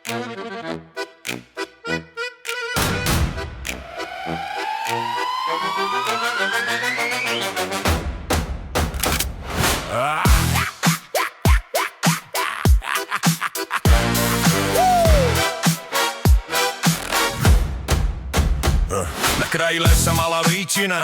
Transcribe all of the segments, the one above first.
Na kraji lesa malá výčina,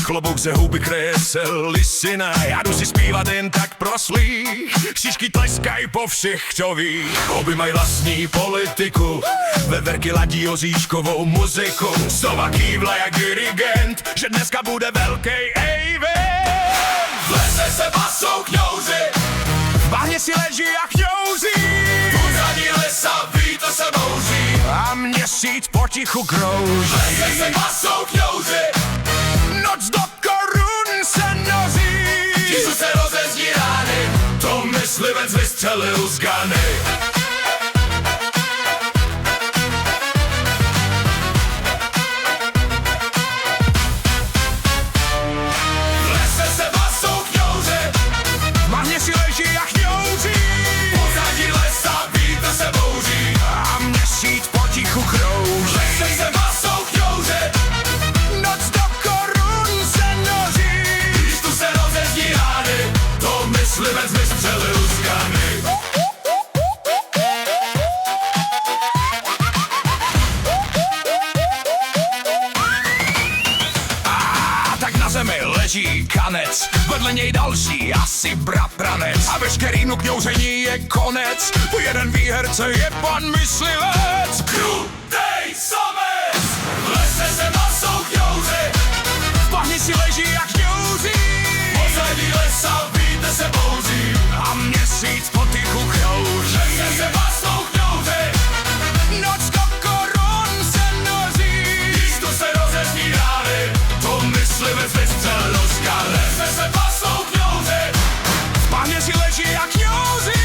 klobouk ze houby kryje se lisina. Já jdu si zpívat jen tak pro slých, šišky tleskaj po všech, kdo ví. Houby mají vlastní politiku, veverky ladí oříškovou muziku. Sova kývla jak dirigent, že dneska bude velký event. V lese se pasou kňouři, v bahně si leží a kňouzí. Úzadí lesa vítr se bouří a měsíc potichu krouží. V lese se pasou kňouři, noc do korun se noří. Tisu se rozezdí rány, to myslivec vystřelil z gany. V lese se pasou kňouři, v bahně si leží a kňouří. Pozadí lesa vítr se bouří a měsíc potichu krouží. V lese se pasou kňouři, noc do korun se noří. Když tu se rozezdí rány, to myslivec vystřelil z gany. Tak na zemi leží kanec, vedle něj další asi bratranec. A veškerýmu kňouření je konec, po jeden výherce je pan myslivec. Krutej samec, v lese se pasou kňouři, v bahni si leží a kňouří. Pozadí lesa vítr se bouří a měsíc potichu krouží. V lese se pasou kňouři, noc do korun se noří. Když tu se rozezdí rány, to myslivec vystřelil z gany. V lese se pasou kňouři, v bahně si leží a kňouří.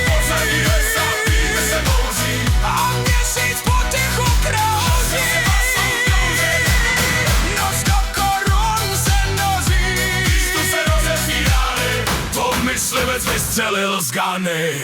Pozadí lesa vítr se bouří a měsíc potichu krouží. Noc do korun se noří. Když tu se rozezdí rány, to myslivec vystřelil z gany.